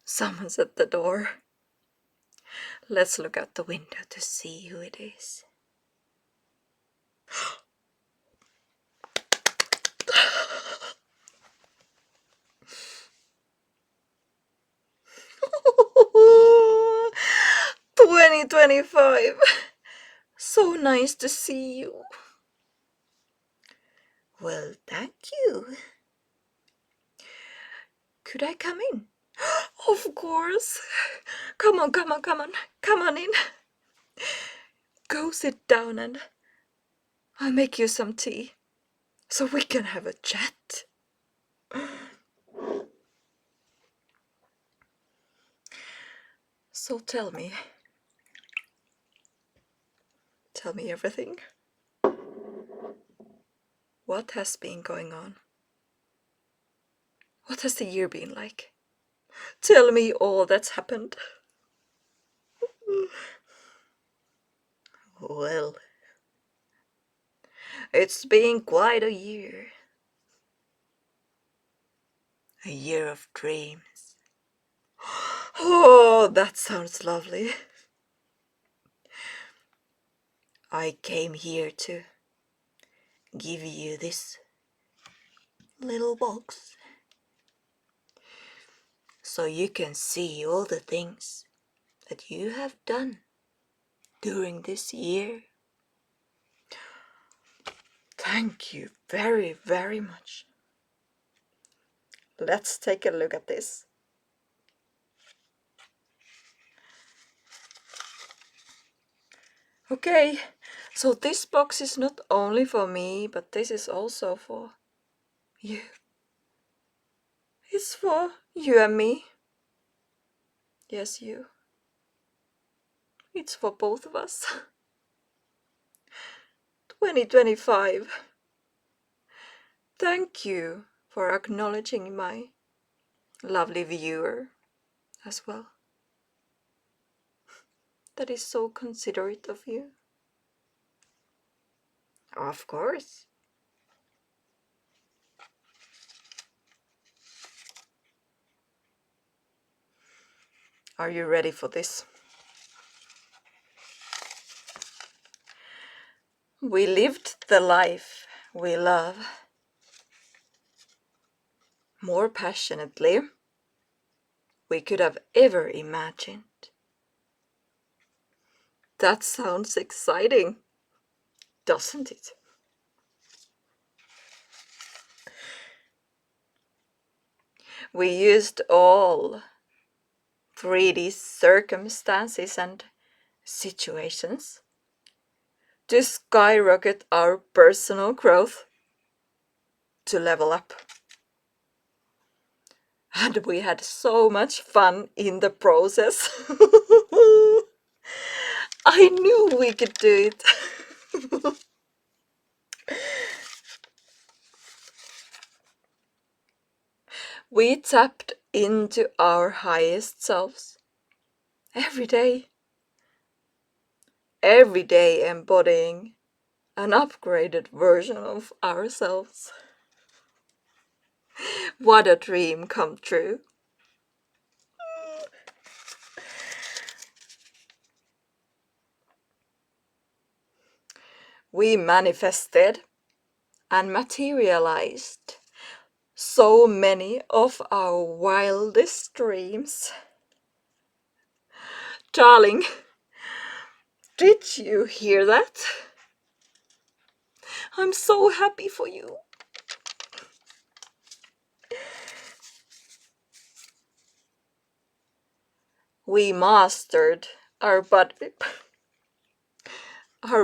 Someone's at the door. Let's look out the window to see who it is. "2025. So nice to see you." "Well, thank you. Could I come in?" "Of course. Come on, come on, come on. Come on in. Go sit down and I'll make you some tea so we can have a chat." So tell me everything. What has been going on? What has the year been like? Tell me all that's happened. Well, it's been quite a year. A year of dreams. Oh, that sounds lovely. I came here to give you this little box so you can see all the things that you have done during this year. Thank you very, very much. Let's take a look at this. Okay, so this box is not only for me, but this is also for you. It's for you and me. Yes, you. It's for both of us. 2025. Thank you for acknowledging my lovely viewer as well. That is so considerate of you. Of course. Are you ready for this? We lived the life we love more passionately we could have ever imagined. That sounds exciting, doesn't it? We used all 3D circumstances and situations to skyrocket our personal growth, to level up. And we had so much fun in the process. I knew we could do it. We tapped into our highest selves every day embodying an upgraded version of ourselves. What a dream come true. We manifested and materialized so many of our wildest dreams. Darling, did you hear that? I'm so happy for you. We mastered our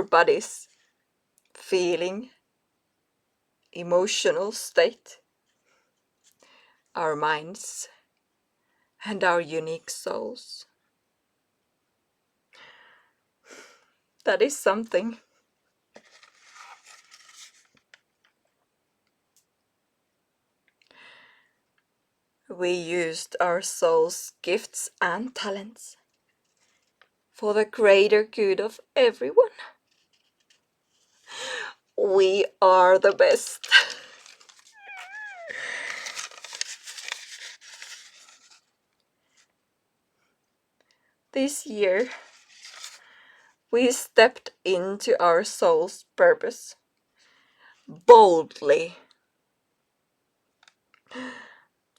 body's feeling, emotional state, our minds, and our unique souls. That is something. We used our soul's gifts and talents for the greater good of everyone. We are the best. This year, we stepped into our soul's purpose boldly.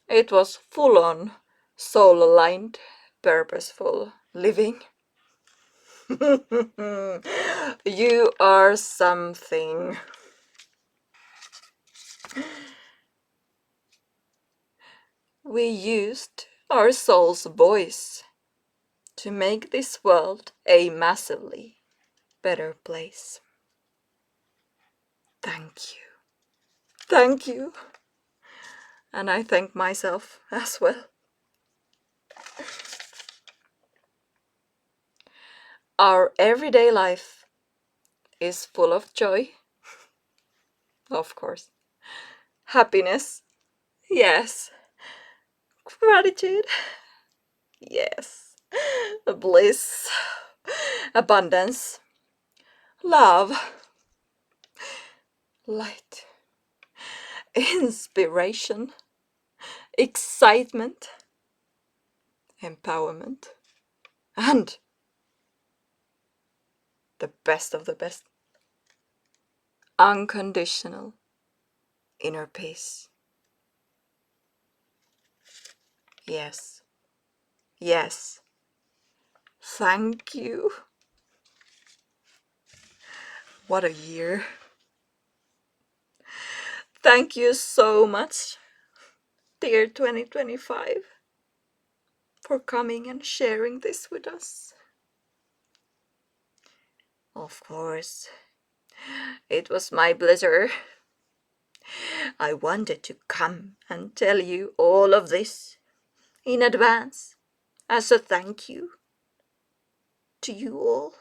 It was full-on, soul-aligned, purposeful living. You are something. We used our soul's voice to make this world a massively better place. Thank you. Thank you. And I thank myself as well. Our everyday life is full of joy, of course. Happiness, yes. Gratitude, yes. Bliss, abundance, love, light, inspiration, excitement, empowerment, and the best of the best, unconditional inner peace. Yes, yes, thank you. What a year. Thank you so much, dear 2025, for coming and sharing this with us. Of course, it was my pleasure. I wanted to come and tell you all of this in advance as a thank you to you all,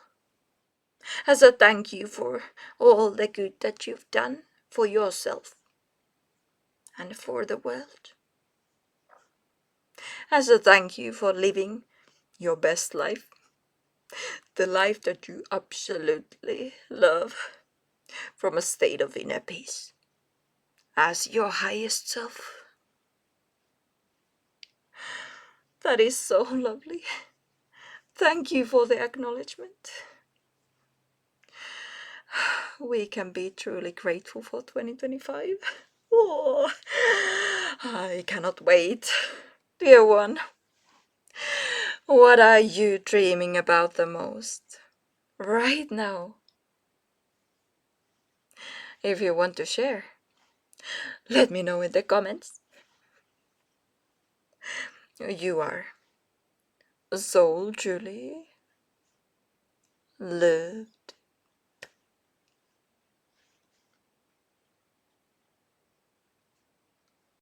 as a thank you for all the good that you've done for yourself and for the world, as a thank you for living your best life, the life that you absolutely love, from a state of inner peace as your highest self. That is so lovely. Thank you for the acknowledgement. We can be truly grateful for 2025. Oh, I cannot wait. Dear one, what are you dreaming about the most right now? If you want to share, let me know in the comments. You are so truly loved.